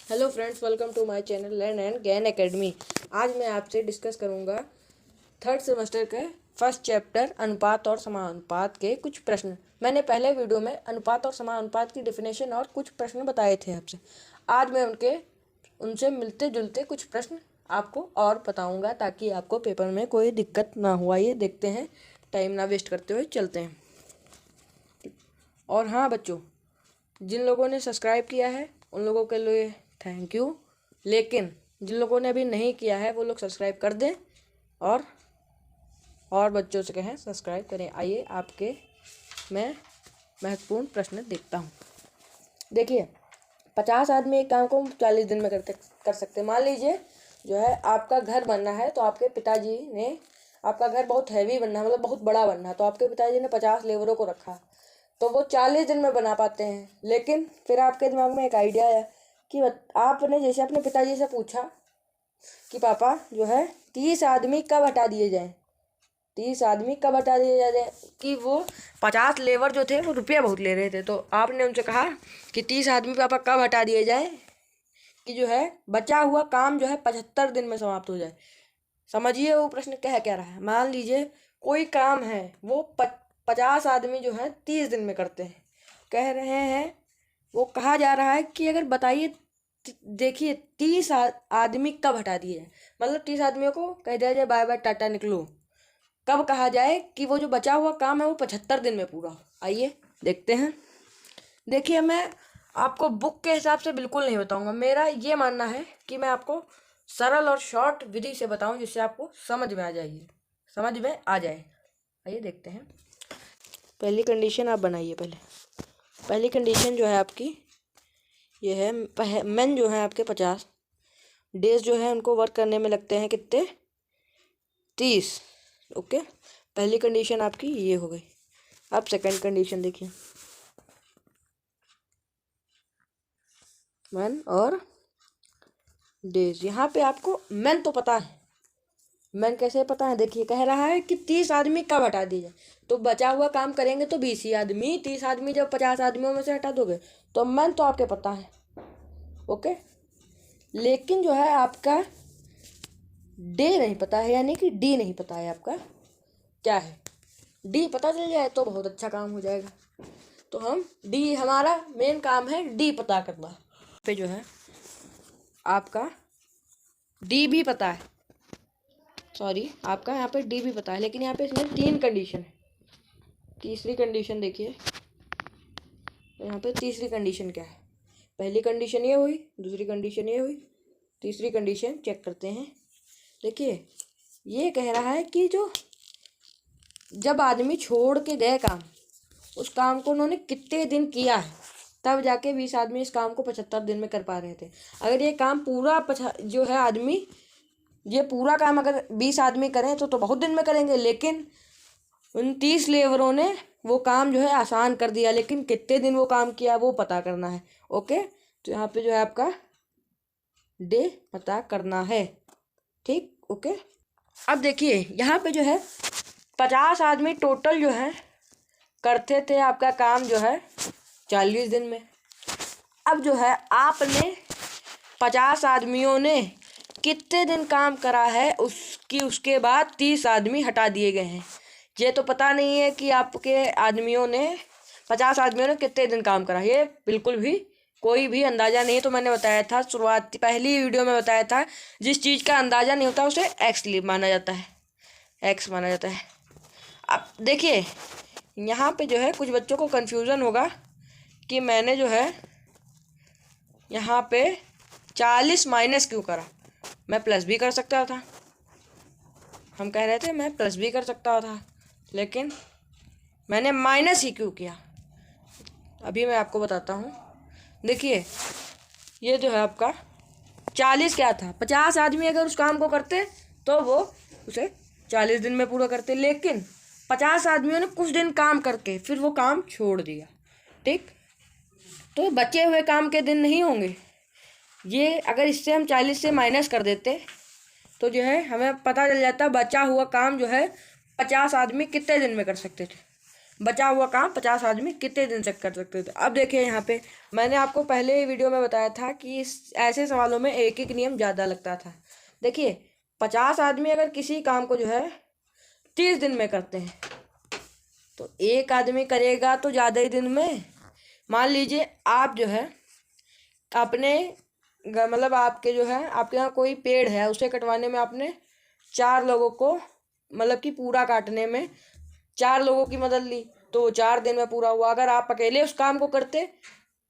Hello friends, welcome to my channel learn and gain academy. आज मैं आपसे discuss करूंगा थर्ड सेमेस्टर के फर्स्ट चैप्टर अनुपात और समानुपात के कुछ प्रश्न। मैंने पहले वीडियो में अनुपात और समानुपात की डेफिनेशन और कुछ प्रश्न बताए थे आपसे। आज मैं उनसे मिलते जुलते कुछ प्रश्न आपको और बताऊंगा ताकि आपको पेपर में कोई दिक्कत ना हो। आइए देखते हैं, टाइम ना वेस्ट करते हुए चलते हैं। और हाँ बच्चों, जिन लोगों ने सब्सक्राइब किया है उन लोगों के लिए थैंक यू, लेकिन जिन लोगों ने अभी नहीं किया है वो लोग सब्सक्राइब कर दें और बच्चों से कहें सब्सक्राइब करें। आइए आपके मैं महत्वपूर्ण प्रश्न देखता हूँ। देखिए, 50 आदमी एक काम को 40 दिन में कर सकते हैं। मान लीजिए जो है आपका घर बनना है, तो आपके पिताजी ने, आपका घर बहुत हैवी बनना है, मतलब बहुत बड़ा बनना है, तो आपके पिताजी ने 50 लेबरों को रखा, तो वो 40 दिन में बना पाते हैं। लेकिन फिर आपके दिमाग में एक आइडिया आया कि आपने जैसे अपने पिताजी से पूछा कि पापा जो है 30 आदमी कब हटा दिए जाएं, 30 आदमी कब हटा दिए जाए, कि वो 50 लेबर जो थे वो रुपया बहुत ले रहे थे, तो आपने उनसे कहा कि 30 आदमी पापा कब हटा दिए जाए कि जो है बचा हुआ काम जो है 75 दिन में समाप्त हो जाए। समझिए वो प्रश्न क्या रहा है। मान लीजिए कोई काम है वो 50 आदमी जो है 30 दिन में करते हैं, कह रहे हैं, वो कहा जा रहा है कि अगर बताइए, देखिए 30 आदमी कब हटा दिए जाए, मतलब 30 आदमियों को कह दिया जाए बाय बाय टाटा निकलो, कब कहा जाए कि वो जो बचा हुआ काम है वो 75 दिन में पूरा हो। आइए देखते हैं। देखिए, मैं आपको बुक के हिसाब से बिल्कुल नहीं बताऊंगा। मेरा ये मानना है कि मैं आपको सरल और शॉर्ट विधि से बताऊं जिससे आपको समझ में आ जाए। आइए देखते हैं। पहली कंडीशन आप बनाइए। पहली कंडीशन जो है आपकी ये है, मेन जो है आपके 50 डेज जो है उनको वर्क करने में लगते हैं कितने, 30। ओके, पहली कंडीशन आपकी ये हो गई। अब सेकंड कंडीशन देखिए, मेन और डेज। यहाँ पे आपको मेन तो पता है, मेन कैसे पता है, देखिए कह रहा है कि 30 आदमी कब हटा दिए जाए, तो बचा हुआ काम करेंगे तो 20 ही आदमी, 30 आदमी जब 50 आदमियों में से हटा दोगे तो मेन तो आपके पता है। ओके, लेकिन जो है आपका डे नहीं पता है, यानी कि डी नहीं पता है। आपका क्या है, डी पता चल जाए तो बहुत अच्छा काम हो जाएगा। तो हम डी, हमारा मेन काम है डी पता करना। पे जो है आपका डी भी पता है, सॉरी आपका यहाँ पे डी भी पता है, लेकिन यहाँ पे इसमें 3 कंडीशन है। तीसरी कंडीशन देखिए, तो यहाँ पे तीसरी कंडीशन क्या है, पहली कंडीशन ये हुई, दूसरी कंडीशन ये हुई, तीसरी कंडीशन चेक करते हैं। देखिए ये कह रहा है कि जो जब आदमी छोड़ के गए काम, उस काम को उन्होंने कितने दिन किया है, तब जाके 20 आदमी इस काम को 75 दिन में कर पा रहे थे। अगर ये काम पूरा जो है आदमी, ये पूरा काम अगर 20 आदमी करें तो बहुत दिन में करेंगे, लेकिन उन 30 लेबरों ने वो काम जो है आसान कर दिया, लेकिन कितने दिन वो काम किया वो पता करना है। ओके, तो यहाँ पे जो है आपका डे पता करना है। ठीक, ओके। अब देखिए यहाँ पे जो है 50 आदमी टोटल जो है करते थे आपका काम जो है 40 दिन में। अब जो है आपने 50 आदमियों ने कितने दिन काम करा है, उसके बाद 30 आदमी हटा दिए गए हैं। ये तो पता नहीं है कि आपके 50 आदमियों ने कितने दिन काम करा, ये बिल्कुल भी कोई भी अंदाज़ा नहीं है। तो मैंने बताया था शुरुआती पहली वीडियो में बताया था, जिस चीज़ का अंदाज़ा नहीं होता उसे एक्स माना जाता है। अब देखिए यहाँ पे जो है कुछ बच्चों को कन्फ्यूज़न होगा कि मैंने जो है यहाँ पे 40 माइनस क्यों करा, मैं प्लस भी कर सकता था। हम कह रहे थे मैं प्लस भी कर सकता था, लेकिन मैंने माइनस ही क्यों किया, अभी मैं आपको बताता हूँ। देखिए ये जो है आपका 40 क्या था, 50 आदमी अगर उस काम को करते तो वो उसे 40 दिन में पूरा करते, लेकिन 50 आदमियों ने कुछ दिन काम करके फिर वो काम छोड़ दिया। ठीक, तो बचे हुए काम के दिन नहीं होंगे ये। अगर इससे हम 40 से माइनस कर देते तो जो है हमें पता चल जाता बचा हुआ काम जो है 50 आदमी कितने दिन में कर सकते थे। बचा हुआ काम 50 आदमी कितने दिन तक कर सकते थे। अब देखिए यहाँ पे मैंने आपको पहले ही वीडियो में बताया था कि ऐसे सवालों में एक एक नियम ज़्यादा लगता था। देखिए 50 आदमी अगर किसी काम को जो है 30 दिन में करते हैं तो एक आदमी करेगा तो ज़्यादा ही दिन में। मान लीजिए आप जो है अपने मतलब आपके जो है आपके यहाँ कोई पेड़ है, उसे कटवाने में आपने 4 लोगों को मतलब कि पूरा काटने में 4 लोगों की मदद ली तो 4 दिन में पूरा हुआ। अगर आप अकेले उस काम को करते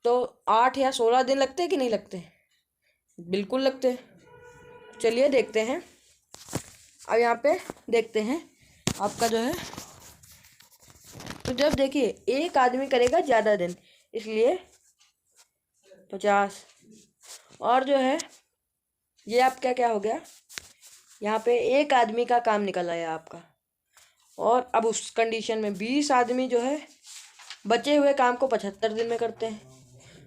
तो 8 या 16 दिन लगते कि नहीं लगते? बिल्कुल लगते। चलिए देखते हैं। अब यहाँ पे देखते हैं आपका जो है, तो जब देखिए एक आदमी करेगा ज़्यादा दिन, इसलिए 50 और जो है ये आपका क्या हो गया, यहाँ पे एक आदमी का काम निकल आया आपका। और अब उस कंडीशन में 20 आदमी जो है बचे हुए काम को 75 दिन में करते हैं।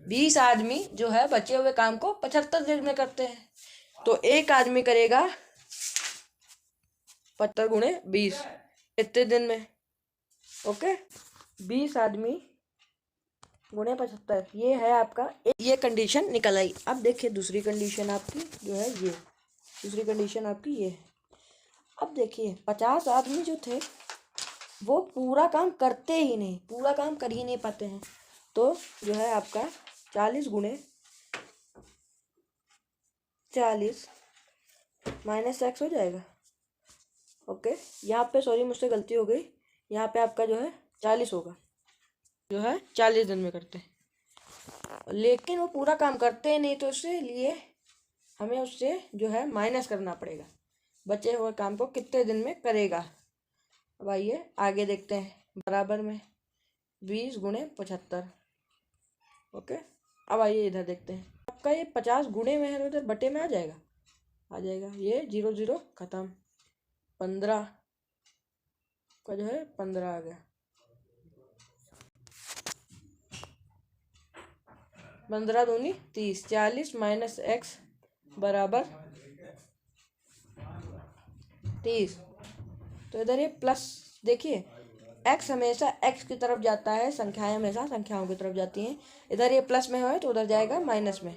20 आदमी जो है बचे हुए काम को 75 दिन में करते हैं तो एक आदमी करेगा 75 गुणे 20 इतने दिन में। ओके, 20 आदमी गुणे 75, ये है आपका ये कंडीशन निकल आई। अब देखिए दूसरी कंडीशन आपकी जो है ये, दूसरी कंडीशन आपकी ये। अब देखिए 50 आदमी जो थे वो पूरा काम करते ही नहीं, पूरा काम कर ही नहीं पाते हैं तो जो है आपका 40 गुणे 40 माइनस एक्स हो जाएगा। ओके, यहाँ पे सॉरी मुझसे गलती हो गई, यहाँ पे आपका जो है 40 होगा, जो है 40 दिन में करते हैं। लेकिन वो पूरा काम करते ही नहीं तो इसलिए हमें उससे जो है माइनस करना पड़ेगा, बचे हुए काम को कितने दिन में करेगा। अब आइए आगे देखते हैं, बराबर में 20 गुणे 75। ओके, अब आइए इधर देखते हैं, आपका ये 50 गुणे में है तो इधर बटे में आ जाएगा, आ जाएगा। ये 0 0 खत्म, 15 का जो है 15 आ गया, 15 दूनी 30, 40 माइनस एक्स बराबर 30। तो इधर ये प्लस, देखिए एक्स हमेशा एक्स की तरफ जाता है, संख्याएं हमेशा संख्याओं की तरफ जाती हैं। इधर ये प्लस में है तो उधर जाएगा माइनस में।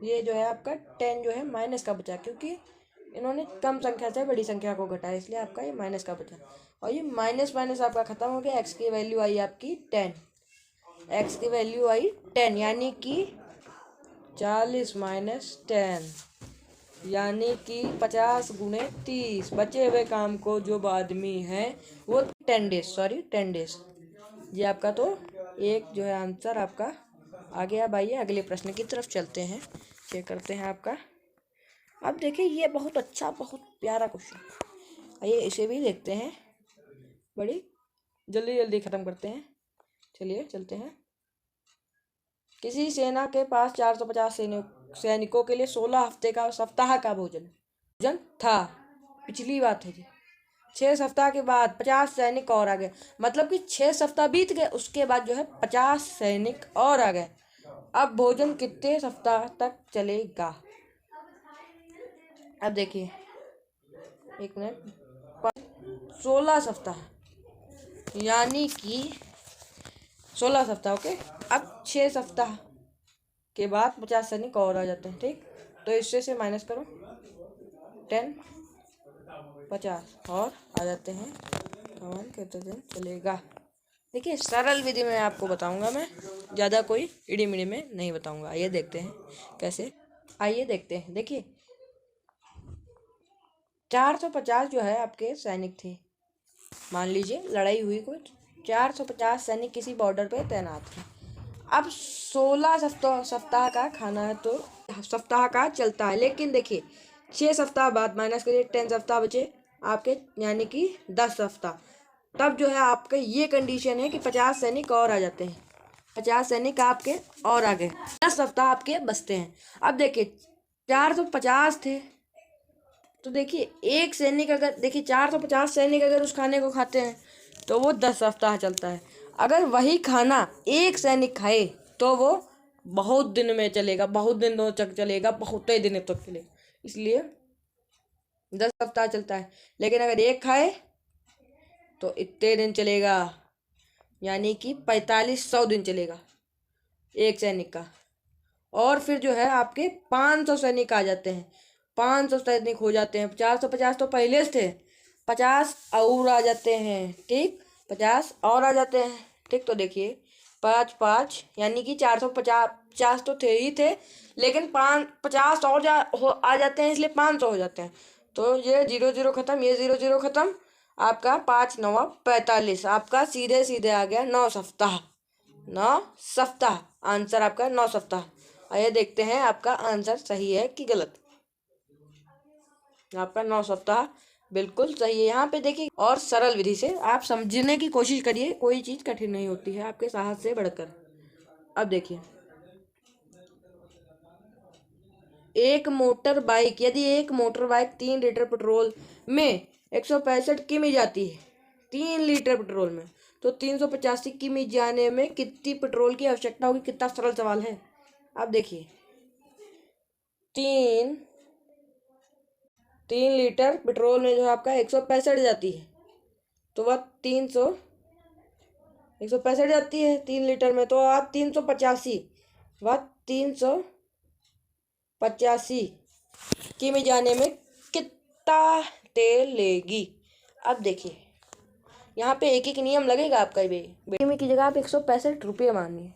ये जो है आपका 10 जो है माइनस का बचा, क्योंकि इन्होंने कम संख्या से बड़ी संख्या को घटाया, इसलिए आपका ये माइनस का बचा। और ये माइनस माइनस आपका खत्म हो गया, एक्स की वैल्यू आई आपकी 10, एक्स की वैल्यू आई 10 यानी कि 40 माइनस 10 यानी कि 50 गुणे 30। बचे हुए काम को जो आदमी है वो 10 डेज, सॉरी 10 डेज। ये आपका तो एक जो है आंसर आपका आ गया। अब आइए अगले प्रश्न की तरफ चलते हैं, चेक करते हैं आपका। अब देखिए ये बहुत अच्छा, बहुत प्यारा क्वेश्चन, आइए इसे भी देखते हैं, बड़ी जल्दी जल्दी ख़त्म करते हैं। चलिए चलते हैं। किसी सेना के पास 450 सैनिकों के लिए 16 हफ्ते का सप्ताह का भोजन था। पिछली बात है जी, 6 सप्ताह के बाद 50 सैनिक और आ गए, मतलब कि 6 सप्ताह बीत गए, उसके बाद जो है 50 सैनिक और आ गए। अब भोजन कितने सप्ताह तक चलेगा? अब देखिए एक मिनट, 16 सप्ताह यानी कि 16 सप्ताह। ओके, अब 6 सप्ताह के बाद 50 सैनिक और आ जाते हैं, ठीक। तो इससे से माइनस करो, 10 50 और आ जाते हैं, कौन कितने दिन चलेगा। देखिए सरल विधि में आपको बताऊंगा मैं, ज़्यादा कोई इडी मिडी में नहीं बताऊंगा। आइए देखते हैं कैसे, आइए देखते हैं। देखिए 450 जो है आपके सैनिक थे, मान लीजिए लड़ाई हुई कुछ, 450 सैनिक किसी बॉर्डर पे तैनात थे। अब 16 सप्ताह का खाना है तो सप्ताह का चलता है, लेकिन देखिए 6 सप्ताह बाद माइनस करिए, 10 सप्ताह बचे आपके यानी कि 10 सप्ताह। तब जो है आपके ये कंडीशन है कि 50 सैनिक और आ जाते हैं, 50 सैनिक आपके और आ गए, 10 सप्ताह आपके बचते हैं। अब देखिए 450 थे तो देखिए एक सैनिक अगर, देखिए 450 सैनिक अगर उस खाने को खाते हैं तो वो 10 सप्ताह चलता है। अगर वही खाना एक सैनिक खाए तो वो बहुत दिन में चलेगा, बहुत दिनों तक चलेगा, बहुत ही दिनों तक चलेगा, इसलिए 10 सप्ताह चलता है। लेकिन अगर एक खाए तो इतने दिन चलेगा, यानी कि 4500 दिन चलेगा एक सैनिक का। और फिर जो है आपके 500 सैनिक आ जाते हैं, 500 सैनिक हो जाते हैं। 450 तो पहले से थे, 50 और आ जाते हैं, ठीक, 50 और आ जाते हैं, ठीक। तो देखिए 5 5 यानी कि 450 तो थे ही थे, लेकिन 50 और आ जाते हैं, इसलिए 500 हो जाते हैं। तो ये 0 0 खत्म, ये 0 0 खत्म, आपका 5 9 45, आपका सीधे सीधे आ गया 9 सप्ताह। 9 सप्ताह आंसर आपका 9 सप्ताह। आइए देखते हैं आपका आंसर सही है कि गलत। आपका 9 सप्ताह बिल्कुल सही है। यहाँ पे देखिए, और सरल विधि से आप समझने की कोशिश करिए, कोई चीज कठिन नहीं होती है आपके साहस से बढ़कर। अब देखिए, यदि एक मोटर बाइक 3 लीटर पेट्रोल में 165 किमी जाती है, 3 लीटर पेट्रोल में, तो 385 किमी जाने में कितनी पेट्रोल की आवश्यकता होगी? कितना सरल सवाल है। अब देखिए, 3 लीटर पेट्रोल में जो आपका 165 जाती है, तो वह 165 जाती है 3 लीटर में, तो आप 385, वह 385 किमी जाने में कितना तेल लेगी। अब देखिए, यहाँ पे एक एक नियम लगेगा आपका। किमी की जगह आप 165 रुपये मानिए।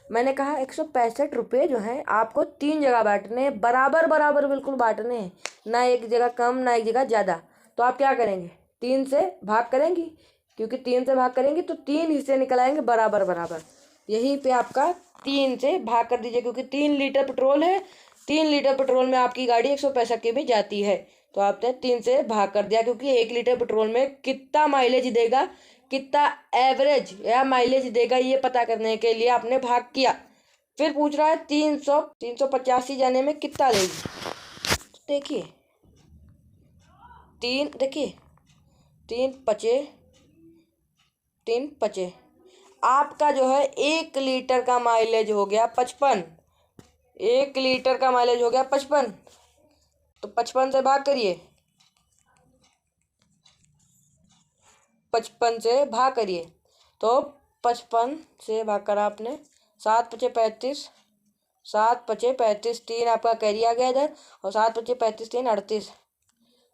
मैंने कहा 165 रुपये जो है आपको 3 जगह बांटने हैं, बराबर बराबर बिल्कुल बांटने हैं, ना एक जगह कम ना एक जगह ज़्यादा। तो आप क्या करेंगे? 3 से भाग करेंगी, क्योंकि 3 से भाग करेंगे तो 3 हिस्से निकल आएंगे बराबर बराबर। यहीं पे आपका 3 से भाग कर दीजिए, क्योंकि 3 लीटर पेट्रोल है, 3 लीटर पेट्रोल में आपकी गाड़ी 165 की भी जाती है, तो आपने 3 से भाग कर दिया, क्योंकि 1 लीटर पेट्रोल में कितना माइलेज देगा, कितना एवरेज या माइलेज देगा, ये पता करने के लिए आपने भाग किया। फिर पूछ रहा है 385 जाने में कितना लेगी। देखिए 3 पचे आपका जो है 1 लीटर का माइलेज हो गया 55। 1 लीटर का माइलेज हो गया 55, तो 55 से भाग करिए, 55 से भाग करिए, तो 55 से भाग करा आपने, 7 पचे 35, 7 पचे 35, 3 आपका कैरी आ गया इधर, और 7 पचे 35, 3 38,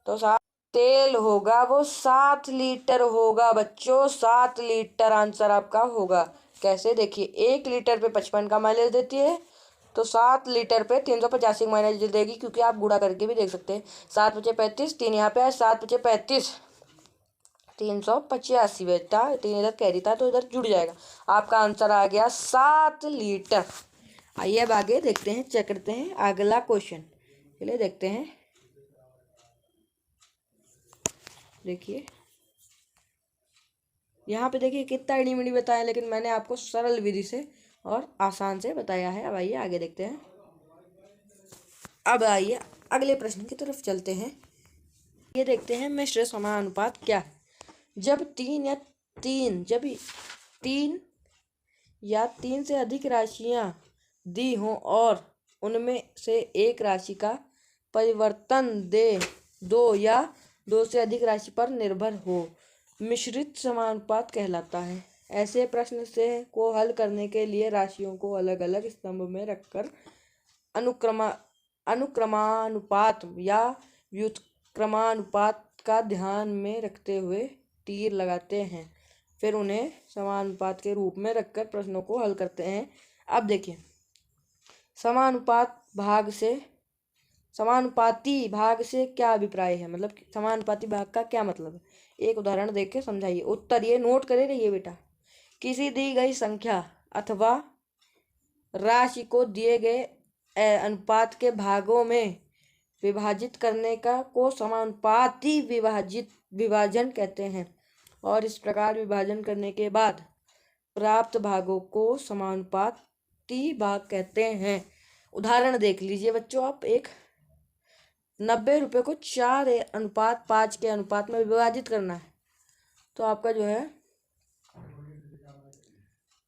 तो 7 तेल होगा वो 7 लीटर होगा बच्चों, 7 लीटर आंसर आपका होगा। कैसे? देखिए 1 लीटर पे 55 का माइलेज देती है, तो 7 लीटर पे 385 माइलेज देगी, क्योंकि आप गुणा करके भी देख सकते हैं। 7 पचे 35, 3 यहाँ पे है, 7 पचे 35, 385 बेटा, 3 इधर कैरी था तो इधर जुड़ जाएगा। आपका आंसर आ गया 7 लीटर। आइए अब आगे देखते हैं, चेक करते हैं अगला क्वेश्चन। चलिए देखते हैं। देखिए यहाँ पे देखिए कितना इडीमिडी बताया, लेकिन मैंने आपको सरल विधि से और आसान से बताया है। अब आइए आगे देखते हैं। अब आइए अगले प्रश्न की तरफ चलते हैं। ये देखते हैं मिश्र समानुपात क्या है। जब 3 या 3 से अधिक राशियां दी हों और उनमें से एक राशि का परिवर्तन दो या 2 से अधिक राशि पर निर्भर हो, मिश्रित समानुपात कहलाता है। ऐसे प्रश्न से को हल करने के लिए राशियों को अलग अलग स्तंभ में रखकर अनुक्रमानुपात या व्युत्क्रमानुपात का ध्यान में रखते हुए तीर लगाते हैं, फिर उन्हें समानुपात के रूप में रखकर प्रश्नों को हल करते हैं। अब देखिए, समानुपाती भाग से क्या अभिप्राय है, मतलब समानुपाती भाग का क्या मतलब है, एक उदाहरण देख के समझाइए। उत्तर ये नोट करे रहिए बेटा। किसी दी गई संख्या अथवा राशि को दिए गए अनुपात के भागों में विभाजित करने को समानुपाती विभाजन कहते हैं, और इस प्रकार विभाजन करने के बाद प्राप्त भागों को समानुपाती भाग कहते हैं। उदाहरण देख लीजिए बच्चों, आप एक 90 रुपये को 4:5 के अनुपात में विभाजित करना है, तो आपका जो है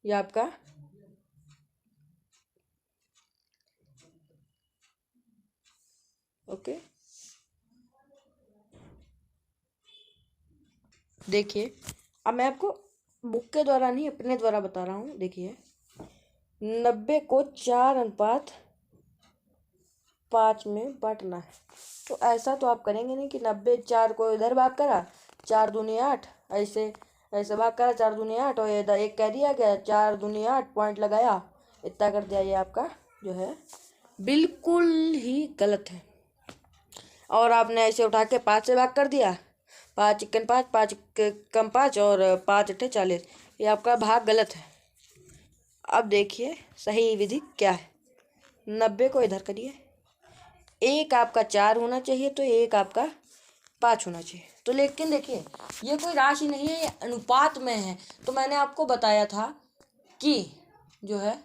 ये आपका ओके। देखिए अब मैं आपको बुक के द्वारा नहीं अपने द्वारा बता रहा हूँ। देखिए 90 को 4:5 में बांटना है। तो ऐसा तो आप करेंगे नहीं कि 90 4 को इधर भाग करा, 4 दूनी 8, ऐसे ऐसे भाग करा 4 दूनी 8 और इधर 1 कह दिया गया, 4 दूनी 8 पॉइंट लगाया, इतना कर दिया। ये आपका जो है बिल्कुल ही गलत है। और आपने ऐसे उठा के 5 से भाग कर दिया, 5 इक्कन 5, 5 कम 5 और 5 अट्ठे 40। ये आपका भाग गलत है। अब देखिए सही विधि क्या है। 90 को इधर करिए, एक आपका 4 होना चाहिए तो एक आपका 5 होना चाहिए। तो लेकिन देखिए ये कोई राशि नहीं है, ये अनुपात में है। तो मैंने आपको बताया था कि जो है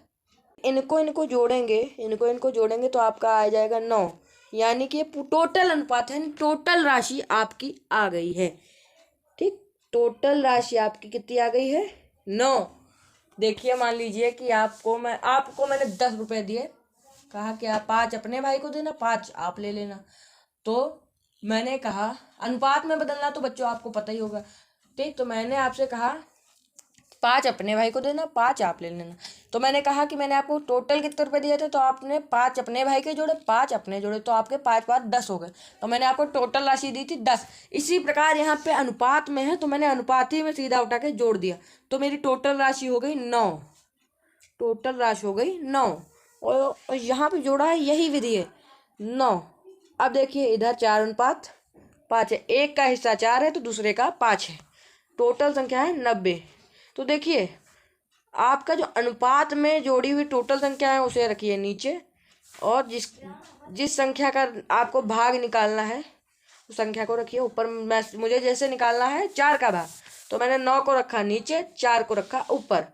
इनको जोड़ेंगे, इनको जोड़ेंगे तो आपका आ जाएगा 9, यानी कि ये टोटल अनुपात है, टोटल राशि आपकी आ गई है। ठीक, टोटल राशि आपकी कितनी आ गई है? 9। देखिए मान लीजिए कि आपको मैंने 10 रुपए दिए, कहा कि आप 5 अपने भाई को देना, 5 आप ले लेना। तो मैंने कहा अनुपात में बदलना तो बच्चों आपको पता ही होगा। ठीक, तो मैंने आपसे कहा 5 अपने भाई को देना, 5 आप ले लेना। तो मैंने कहा कि मैंने आपको टोटल कितने रुपए दिए थे, तो आपने 5 अपने भाई के जोड़े, 5 अपने जोड़े, तो आपके 5 5 10 हो गए। तो मैंने आपको टोटल राशि दी थी 10। इसी प्रकार यहाँ पे अनुपात में है तो मैंने अनुपात ही में सीधा उठा के जोड़ दिया, तो मेरी टोटल राशि हो गई 9। टोटल राशि हो गई 9 और यहाँ पे जोड़ा है, यही विधि है 9। अब देखिए इधर 4:5 है, एक का हिस्सा 4 है तो दूसरे का 5 है, टोटल संख्या है 90। तो देखिए आपका जो अनुपात में जोड़ी हुई टोटल संख्या है उसे रखिए नीचे, और जिस संख्या का आपको भाग निकालना है उस संख्या को रखिए ऊपर। मुझे जैसे निकालना है 4 का भाग, तो मैंने 9 को रखा नीचे, 4 को रखा ऊपर,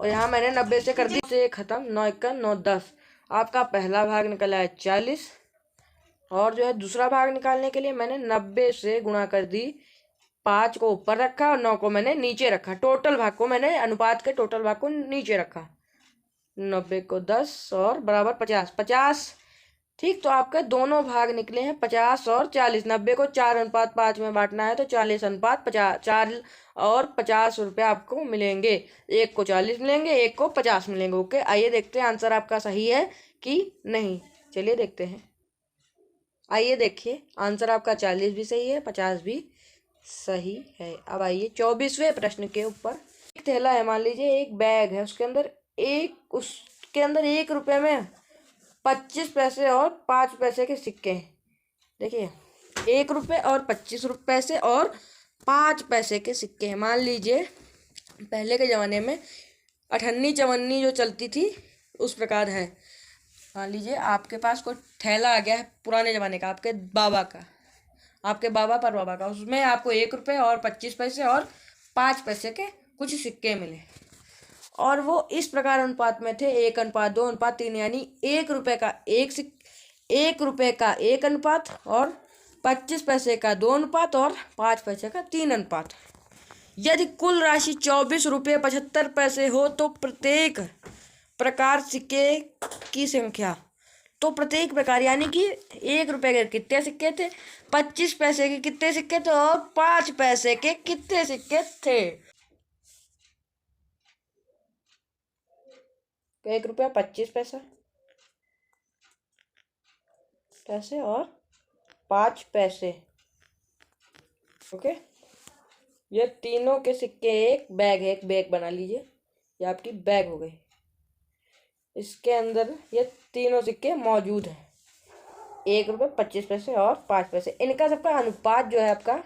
और यहाँ मैंने 90 से कर दी से खत्म। 9 1 9 10। आपका पहला भाग निकला है 40, और जो है दूसरा भाग निकालने के लिए मैंने 90 से गुणा कर दी, 5 को ऊपर रखा और 9 को मैंने नीचे रखा। टोटल भाग को मैंने अनुपात के टोटल भाग को नीचे रखा। 90 को 10 और बराबर 50 50। ठीक, तो आपके दोनों भाग निकले हैं 50 और 40। 90 को 4:5 में बांटना है तो 40:50, 4 और 50 रुपये आपको मिलेंगे। एक को 40 मिलेंगे, एक को 50 मिलेंगे। ओके, आइए देखते हैं आंसर आपका सही है कि नहीं। चलिए देखते हैं। आइए देखिए आंसर आपका 40 भी सही है, 50 भी सही है। अब आइए 24वें प्रश्न के ऊपर। एक थैला है, मान लीजिए एक बैग है, उसके अंदर 1 रुपये में 25 पैसे और 5 पैसे के सिक्के हैं। देखिए 1 रुपये और 25 पैसे और 5 पैसे के सिक्के हैं। मान लीजिए पहले के ज़माने में अठन्नी चवन्नी जो चलती थी उस प्रकार है। मान लीजिए आपके पास कोई थैला आ गया है पुराने ज़माने का, आपके बाबा का, आपके बाबा पर बाबा का, उसमें आपको 1 रुपये और 25 पैसे और 5 पैसे के कुछ सिक्के मिले, और वो इस प्रकार अनुपात में थे 1:2:3, यानी 1 रुपये का 1 रुपये का 1 अनुपात और 25 पैसे का 2 अनुपात और 5 पैसे का 3 अनुपात। यदि कुल राशि 24 रुपये 75 पैसे हो तो प्रत्येक प्रकार सिक्के की संख्या, तो प्रत्येक प्रकार यानी कि 1 रुपये के कितने सिक्के थे, 25 पैसे के कितने सिक्के थे और 5 पैसे के कितने सिक्के थे। 1 रुपया 25 पैसे और 5 पैसे। ओके, ये तीनों के सिक्के एक बैग है, एक बैग बना लीजिए, ये आपकी बैग हो गई। इसके अंदर ये तीनों सिक्के मौजूद हैं, 1 रुपये 25 पैसे और 5 पैसे। इनका सबका अनुपात जो है आपका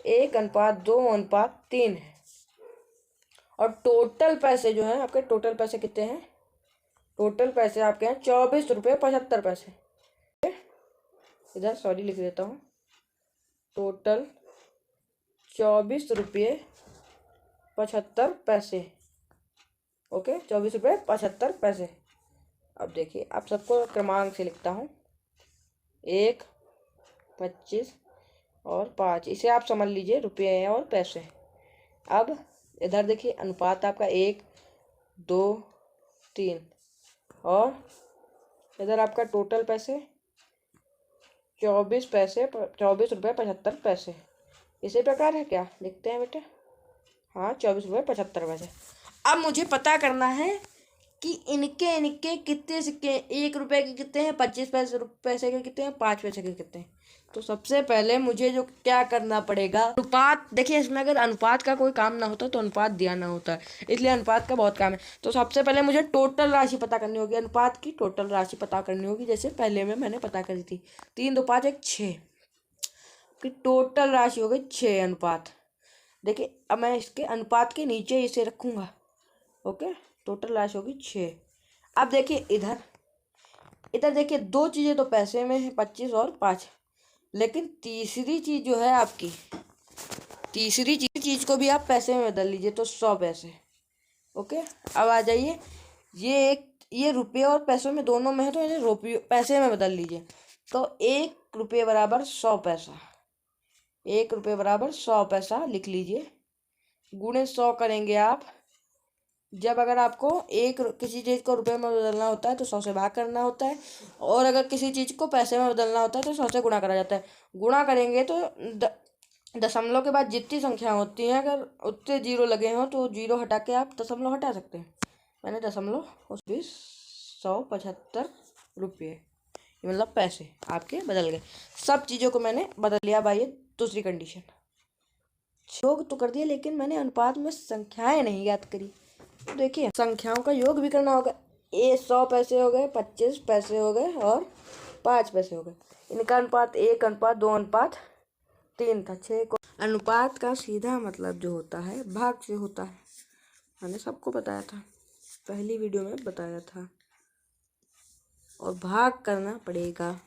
1:2:3 है। और टोटल पैसे जो है आपके, टोटल पैसे कितने हैं, टोटल पैसे आपके हैं 24 रुपये 75 पैसे। इधर सॉरी लिख देता हूँ, टोटल 24 रुपये 75 पैसे। ओके, 24 रुपये 75 पैसे। अब देखिए आप सबको क्रमांक से लिखता हूँ, 1, 25 और 5, इसे आप समझ लीजिए रुपये और पैसे। अब इधर देखिए अनुपात आपका 1 2 3 और इधर आपका टोटल पैसे 24 रुपये इसी प्रकार है क्या, लिखते हैं बेटे। हाँ 24 रुपये 75 पैसे। अब मुझे पता करना है कि इनके कितने सिक्के, 1 रुपए के कितने हैं, 25 पैसे के कितने हैं, 5 पैसे के कितने हैं। तो सबसे पहले मुझे जो क्या करना पड़ेगा, अनुपात। देखिए इसमें अगर अनुपात का कोई काम ना होता तो अनुपात दिया ना होता, इसलिए अनुपात का बहुत काम है। तो सबसे पहले मुझे टोटल राशि पता करनी होगी, अनुपात की टोटल राशि पता करनी होगी। जैसे पहले में मैंने पता करी थी 3 2 5 1 6 की टोटल राशि हो गई 6 अनुपात। देखिए अब मैं इसके अनुपात के नीचे इसे रखूँगा। ओके, टोटल राशि होगी 6। अब देखिए इधर देखिए 2 चीज़ें तो पैसे में है, 25 और 5। लेकिन तीसरी चीज़ जो है आपकी, तीसरी चीज़ को भी आप पैसे में बदल लीजिए तो 100 पैसे। ओके, अब आ जाइए, ये रुपये और पैसों में दोनों में है तो इन्हें रुपये पैसे में बदल लीजिए। तो 1 रुपये बराबर 100 पैसा, 1 रुपये बराबर 100 पैसा लिख लीजिए। गुणे 100 करेंगे आप जब, अगर आपको किसी चीज़ को रुपए में बदलना होता है तो 100 से भाग करना होता है, और अगर किसी चीज़ को पैसे में बदलना होता है तो 100 से गुणा करा जाता है। गुणा करेंगे तो दशमलव के बाद जितनी संख्या होती हैं, अगर उतने जीरो लगे हों तो जीरो हटा के आप दशमलव हटा सकते हैं। मैंने दशमलव 175 रुपये, मतलब पैसे आपके बदल गए। सब चीज़ों को मैंने बदल लिया। भाई दूसरी कंडीशन, योग तो कर दिया लेकिन मैंने अनुपात में संख्याएं नहीं याद करी। तो देखिए संख्याओं का योग भी करना होगा। 100 पैसे हो गए, 25 पैसे हो गए और 5 पैसे हो गए। इनका अनुपात 1 अनुपात 2 अनुपात 3 था। 6 को अनुपात का सीधा मतलब जो होता है भाग से होता है। मैंने सबको बताया था, पहली वीडियो में बताया था। और भाग करना पड़ेगा।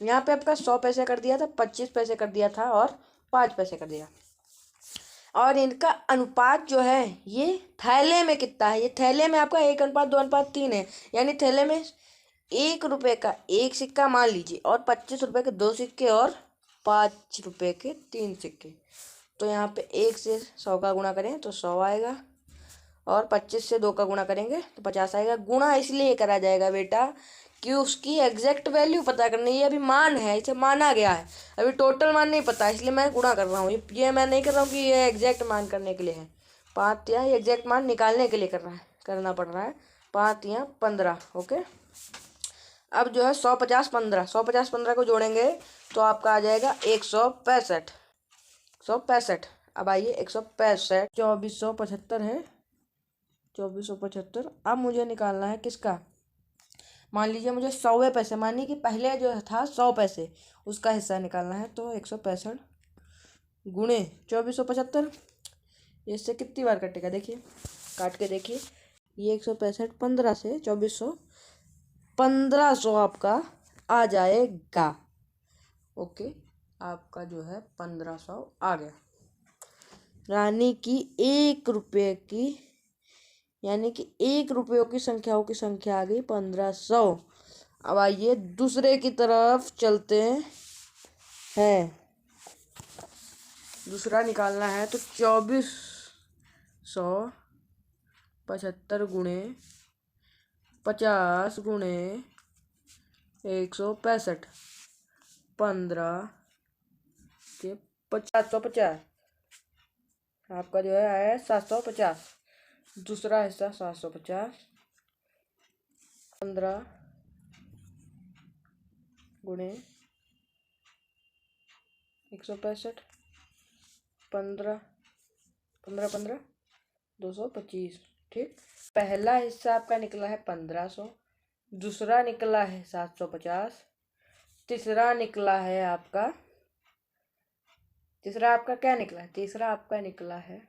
यहाँ पे आपका 100 पैसे कर दिया था, 25 पैसे कर दिया था और 5 पैसे कर दिया। और इनका अनुपात जो है ये थैले में कितना है, ये थैले में आपका 1 अनुपात 2 अनुपात 3 है। यानी थैले में 1 रुपये का 1 सिक्का मान लीजिए, और 25 रुपये के 2 सिक्के और 5 रुपये के 3 सिक्के। तो यहाँ पे 1 से 100 का गुणा करें तो 100 आएगा, और 25 से 2 का गुणा करेंगे तो 50 आएगा। गुणा इसलिए करा जाएगा बेटा कि उसकी एग्जैक्ट वैल्यू पता करनी है। ये अभी मान है, इसे माना गया है, अभी टोटल मान नहीं पता, इसलिए मैं गुणा कर रहा हूँ। ये मैं नहीं कर रहा हूँ कि ये एग्जैक्ट मान करने के लिए है। 5 या एग्जैक्ट मान निकालने के लिए करना पड़ रहा है। 5 या 15। ओके, अब जो है 150 15, 150 15 को जोड़ेंगे तो आपका आ जाएगा 165। 165। अब आइए 165, 2475 है, 2475। अब मुझे निकालना है किसका, मान लीजिए मुझे 100 पैसे, मानिए कि पहले जो था 100 पैसे उसका हिस्सा निकालना है। तो 165 गुणे 2475, इससे कितनी बार कटेगा देखिए, काट के देखिए। ये 165 15 से 2400, 1500 आपका आ जाएगा। ओके, आपका जो है 1500 आ गया। यानी कि 1 रुपये की, यानी कि 1 रुपयों की संख्याओं की संख्या आ गई 1500। अब आइए दूसरे की तरफ चलते हैं। दूसरा निकालना है तो 2475 गुणे 50 गुणे 165, 15 के 750, आपका जो है आया 750। दूसरा हिस्सा 750, 15 गुणे 165, 15 15 15 225। ठीक, पहला हिस्सा आपका निकला है 1500, दूसरा निकला है 750, तीसरा आपका क्या निकला है, तीसरा आपका निकला है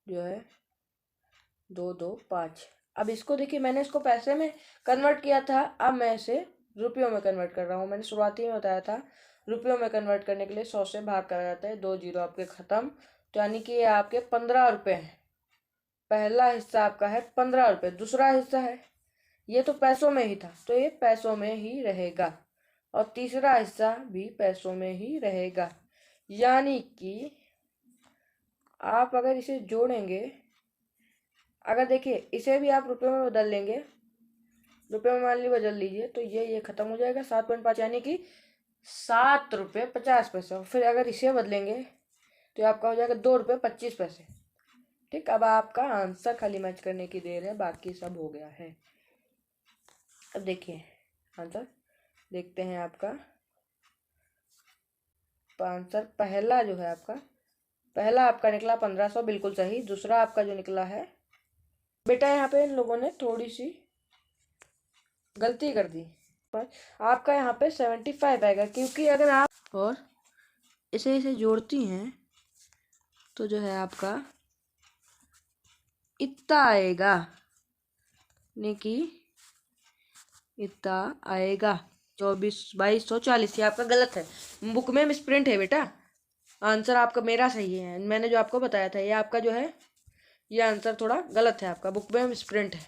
जो है 225। अब इसको देखिए, मैंने इसको पैसे में कन्वर्ट किया था, अब मैं इसे रुपयों में कन्वर्ट कर रहा हूँ। मैंने शुरुआती में बताया था रुपयों में कन्वर्ट करने के लिए 100 से भाग करा जाता है, 2 जीरो आपके खत्म। तो यानी कि ये आपके 15 रुपये हैं। पहला हिस्सा आपका है 15 रुपये, दूसरा हिस्सा है, ये तो पैसों में ही था तो ये पैसों में ही रहेगा, और तीसरा हिस्सा भी पैसों में ही रहेगा। यानी कि आप अगर इसे जोड़ेंगे अगर देखिए इसे भी आप रुपये में बदल लेंगे, रुपये में मान ली बदल लीजिए, तो ये ख़त्म हो जाएगा 7.5 यानी कि 7 रुपये 50 पैसे। फिर अगर इसे बदलेंगे तो आपका हो जाएगा 2 रुपये 25 पैसे। ठीक, अब आपका आंसर खाली मैच करने की देर है, बाकी सब हो गया है। अब देखिए आंसर देखते हैं आपका आंसर। पहला जो है आपका, पहला आपका निकला 1500, बिल्कुल सही। दूसरा आपका जो निकला है बेटा, यहाँ पे इन लोगों ने थोड़ी सी गलती कर दी, पर आपका यहाँ पे 75 आएगा, क्योंकि अगर आप और इसे जोड़ती हैं तो जो है आपका इतना आएगा, यानी कि इतना आएगा 2240। ये आपका गलत है, बुक में मिसप्रिंट है बेटा। आंसर आपका मेरा सही है, मैंने जो आपको बताया था। ये आपका जो है ये आंसर थोड़ा गलत है, आपका बुक में मिसप्रिंट है।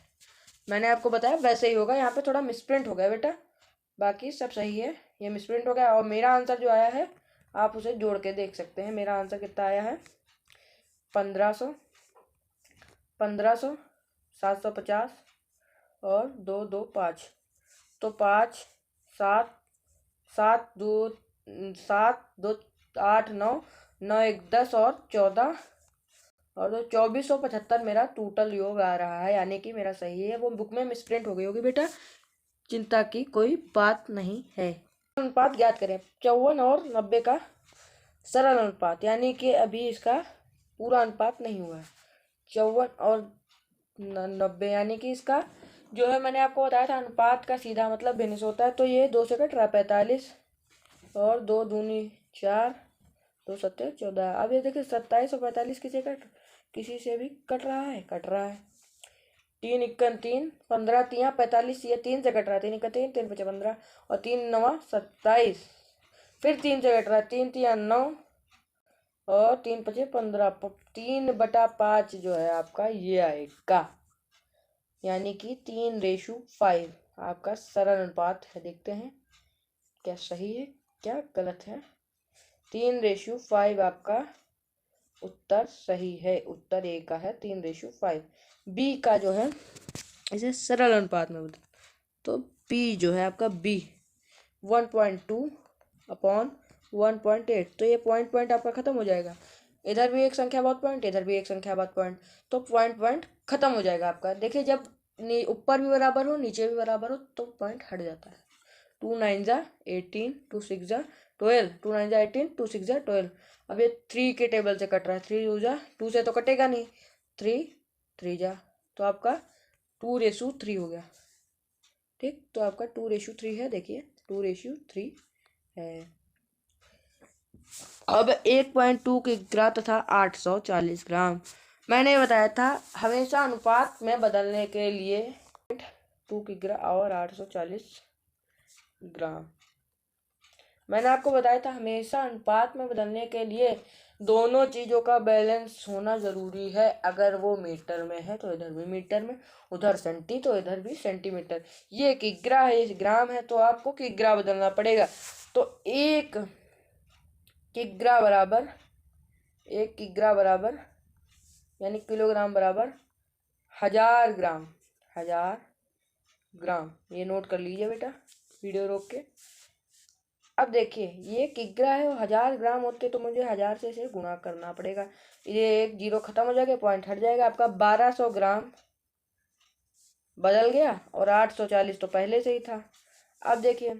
मैंने आपको बताया वैसे ही होगा, यहाँ पे थोड़ा मिसप्रिंट हो गया बेटा, बाकी सब सही है। ये मिसप्रिंट हो गया, और मेरा आंसर जो आया है आप उसे जोड़ के देख सकते हैं। मेरा आंसर कितना आया है 1500, 750 और 2 2 5, तो 5 7 7 2 7 2 8 9 9 1 10 और 14 और 2475 मेरा टोटल योग आ रहा है, यानी कि मेरा सही है। वो बुक में मिसप्रिंट हो गई होगी बेटा, चिंता की कोई बात नहीं है। अनुपात ज्ञात करें। 54 और 90 का सरल अनुपात, यानी कि अभी इसका पूरा अनुपात नहीं हुआ है। 54 और 90 यानी कि इसका जो है, मैंने आपको बताया था अनुपात का सीधा मतलब भिन्न होता है। तो ये 2 से कट रहा है 45 और 2 दूनी 4, 2 सत्ते 14। अब ये देखिए 27 और 45 किसी से भी कट रहा है, 3 इक्कन 3, 15 3 45, ये 3 से कट रहा है, 3 इक्कन 3, 3 5 15 और 3 9 27। फिर 3 से कट रहा है, 3 3 9 और 3 5 15, 3/5 जो है आपका ये आएगा, यानी कि 3:5 आपका सरल अनुपात है। देखते हैं क्या सही है क्या गलत है। 3:5 आपका उत्तर सही है, उत्तर ए का है 3:5। बी का जो है इसे सरल अनुपात में बदल, तो बी जो है आपका बी 1.2/1.8, तो ये पॉइंट आपका खत्म हो जाएगा। इधर भी एक संख्या बहुत पॉइंट, इधर भी एक संख्या बहुत पॉइंट, तो पॉइंट खत्म हो जाएगा आपका। देखिए जब ऊपर भी बराबर हो नीचे भी बराबर हो तो पॉइंट हट जाता है। 2 9 जा 18, 2 6 जा 12, 2 9 जा 18, 2 6 जा 12। अब ये 3 के टेबल से कट रहा है, 3 2 जा 2 से तो कटेगा नहीं, 3 3 जा, तो आपका 2:3 हो गया। ठीक, तो आपका 2:3 है, देखिए 2:3 है। अब 1.2 किग्रा तथा 840 ग्राम। मैंने बताया था हमेशा अनुपात में बदलने के लिए 2 किग्रा और 840 ग्राम। मैंने आपको बताया था हमेशा अनुपात में बदलने के लिए दोनों चीज़ों का बैलेंस होना ज़रूरी है। अगर वो मीटर में है तो इधर भी मीटर में, उधर सेंटी तो इधर भी सेंटीमीटर। ये किग्रा है, इस ग्राम है, तो आपको किग्रा बदलना पड़ेगा। तो 1 किग्रा बराबर यानी किलोग्राम बराबर 1000 ग्राम, 1000 ग्राम। ये नोट कर लीजिए बेटा वीडियो रोक के। अब देखिए ये किग्रा है, 1000 ग्राम होते तो मुझे 1000 से इसे गुणा करना पड़ेगा। ये एक जीरो खत्म हो जाएगा, पॉइंट हट जाएगा। आपका 1200 ग्राम बदल गया और 840 तो पहले से ही था। अब देखिए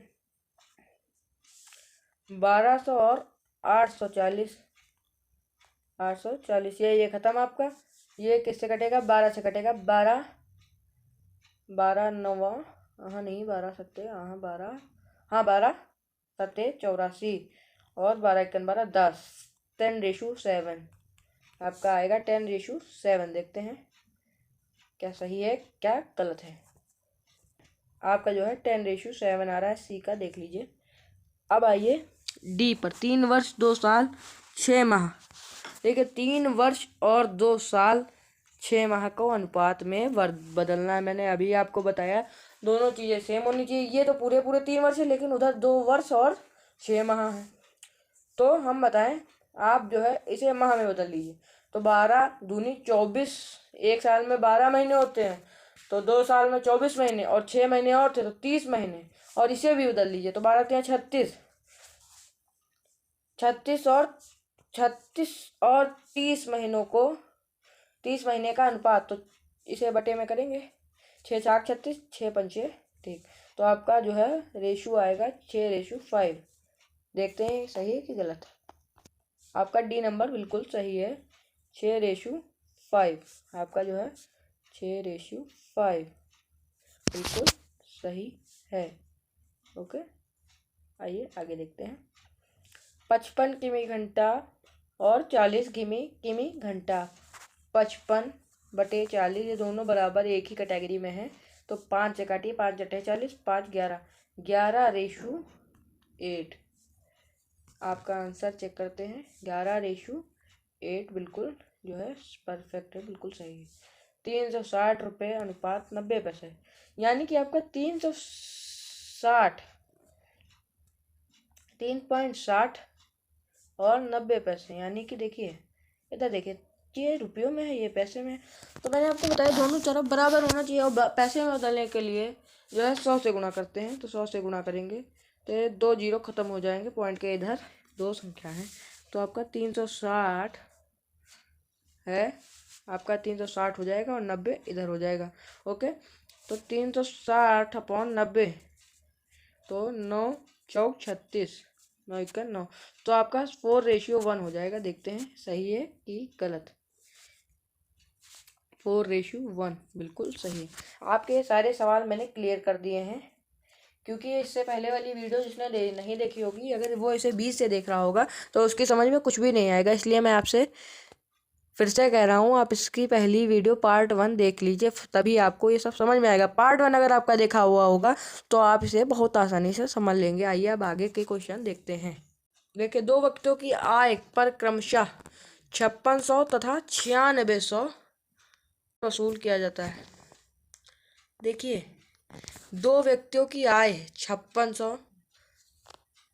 1200 और 840, ये खत्म आपका। ये किससे कटेगा, 12 से कटेगा। 12 9 हाँ नहीं 12 सत्ते 12 12 सत्ते 84 और 12 1 12 10, 10:7 आपका आएगा 10:7। देखते हैं क्या सही है क्या गलत है। आपका जो है 10:7 आ रहा है, सी का देख लीजिए। अब आइए डी पर। 3 वर्ष 2 साल 6 माह। देखिए 3 वर्ष और 2 साल 6 माह को अनुपात में बदलना है। मैंने अभी आपको बताया दोनों चीज़ें सेम होनी चाहिए। ये तो पूरे 3 वर्ष है, लेकिन उधर 2 वर्ष और 6 माह है। तो हम बताएं, आप जो है इसे माह में बदल लीजिए। तो 12 दूनी 24, एक साल में 12 महीने होते हैं, तो 2 साल में 24 महीने, और 6 महीने और थे तो 30 महीने। और इसे भी बदल लीजिए, तो 12 के 36, 36 और 30 महीनों को, 30 महीने का अनुपात, तो इसे बटे में करेंगे, 6×4 = 36, 6×5 = ठीक। तो आपका जो है रेशो आएगा 6:5। देखते हैं सही है कि गलत। आपका डी नंबर बिल्कुल सही है, 6:5। आपका जो है 6:5 बिल्कुल सही है। ओके, आइए आगे देखते हैं। 55 किमी घंटा और 40 किमी घंटा। 55/40, ये दोनों बराबर एक ही कैटेगरी में है, तो 5 से काटिए, 5×8 = 40, 5 11, 11:8। आपका आंसर चेक करते हैं, 11:8 बिल्कुल जो है परफेक्ट है, बिल्कुल सही है। 360 रुपये अनुपात 90 पैसे, यानी कि आपका 360, 3.60 और 90 पैसे, यानी कि देखिए इधर देखिए, ये रुपयों में है, ये पैसे में है। तो मैंने आपको बताया दोनों तरफ बराबर होना चाहिए, और पैसे में बदलने के लिए जो है 100 से गुणा करते हैं, तो 100 से गुणा करेंगे तो ये 2 जीरो ख़त्म हो जाएंगे, पॉइंट के इधर 2 संख्या है, तो आपका 360 है, आपका 360 हो जाएगा और 90 इधर हो जाएगा। ओके, तो 360/90, तो 9×4 = 36, 9×1 = 9, तो आपका 4:1 हो जाएगा। देखते हैं सही है कि गलत। 4:1 बिल्कुल सही है। आपके सारे सवाल मैंने क्लियर कर दिए हैं, क्योंकि इससे पहले वाली वीडियो जिसने नहीं देखी होगी, अगर वो इसे 20 से देख रहा होगा तो उसकी समझ में कुछ भी नहीं आएगा, इसलिए मैं आपसे फिर से कह रहा हूँ, आप इसकी पहली वीडियो पार्ट 1 देख लीजिए, तभी आपको ये सब समझ में आएगा। पार्ट 1 अगर आपका देखा हुआ होगा तो आप इसे बहुत आसानी से समझ लेंगे। आइए अब आगे के क्वेश्चन देखते हैं। देखिए, 2 व्यक्तियों की आय पर क्रमशः 5600 तथा 9600 वसूल किया जाता है। देखिए, 2 व्यक्तियों की आय 5600,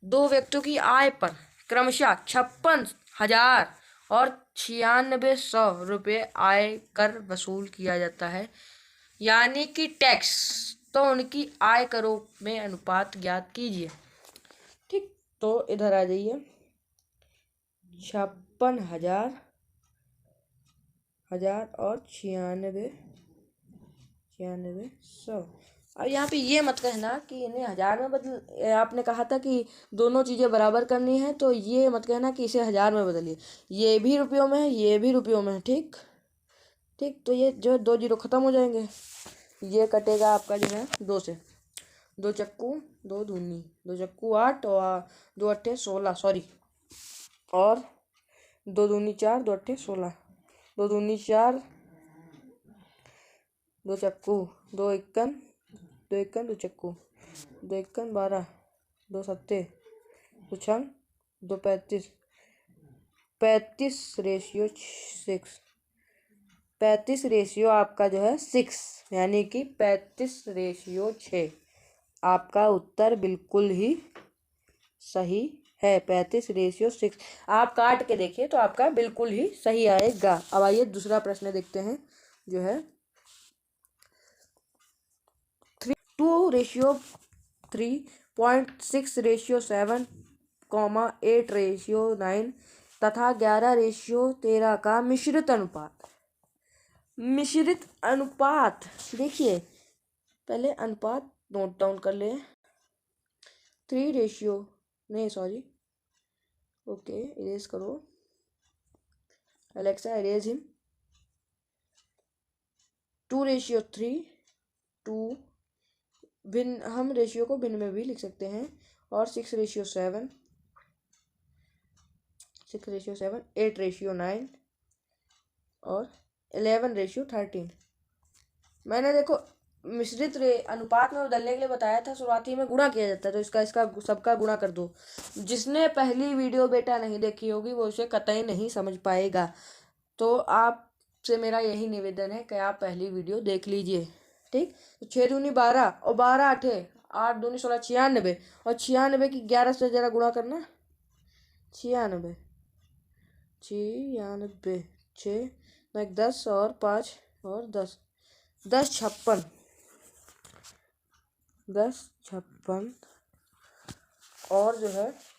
2 व्यक्तियों की आय पर क्रमशः 56,000 और 9600 रुपये आय कर वसूल किया जाता है, यानी कि टैक्स। तो उनकी आय करों में अनुपात ज्ञात कीजिए। ठीक, तो इधर आ जाइए, 56,000 और 9600। अब यहाँ पे ये मत कहना कि इन्हें हज़ार में बदल, आपने कहा था कि दोनों चीज़ें बराबर करनी है, तो ये मत कहना कि इसे 1000 में बदलिए, ये भी रुपयों में है, ये भी रुपयों में है। ठीक, तो ये जो 2 जीरो ख़त्म हो जाएंगे, ये कटेगा आपका जो है 2 से, 2 चक्कू 2 दूनी, 2 चक्कू 8 और 2 अट्ठे 16, सॉरी, और 2 दूनी 4, 2 अट्ठे 16, 2 दूनी 4, 2 चक्कू 2 इक्कन, 2 इक्कन 2 चक्कू, 2 इक्कन 12, 2 सत्ते 2 छंग 2 35, 35:6, 35 आपका जो है 6, यानी कि 35:6। आपका उत्तर बिल्कुल ही सही है, 35:6। आप काट के देखिए तो आपका बिल्कुल ही सही आएगा। अब आइए दूसरा प्रश्न देखते हैं, जो है 2:3, 0.6:7, 8:9 तथा 11:13 का मिश्रित अनुपात। मिश्रित अनुपात, देखिए पहले अनुपात नोट डाउन कर ले। 3 नहीं सॉरी, ओके, इरेज करो, अलेक्सा इरेज हिम। 2:3, 2, भिन्न, हम रेशियो को भिन्न में भी लिख सकते हैं, और 6:7, 6:7, 8:9 और 11:13। मैंने देखो मिश्रित अनुपात में बदलने के लिए बताया था, शुरुआती में गुणा किया जाता है, तो इसका सबका गुणा कर दो। जिसने पहली वीडियो बेटा नहीं देखी होगी वो उसे कतई नहीं समझ पाएगा, तो आपसे मेरा यही निवेदन है कि आप पहली वीडियो देख लीजिए। ठीक, तो 6 दूनी 12 और 12 8, 8 दूनी 16, 96, और 96 की 11 से जरा गुणा करना, 96, 6 9 10 और 5 और 10, 10 56, 10 56 और जो है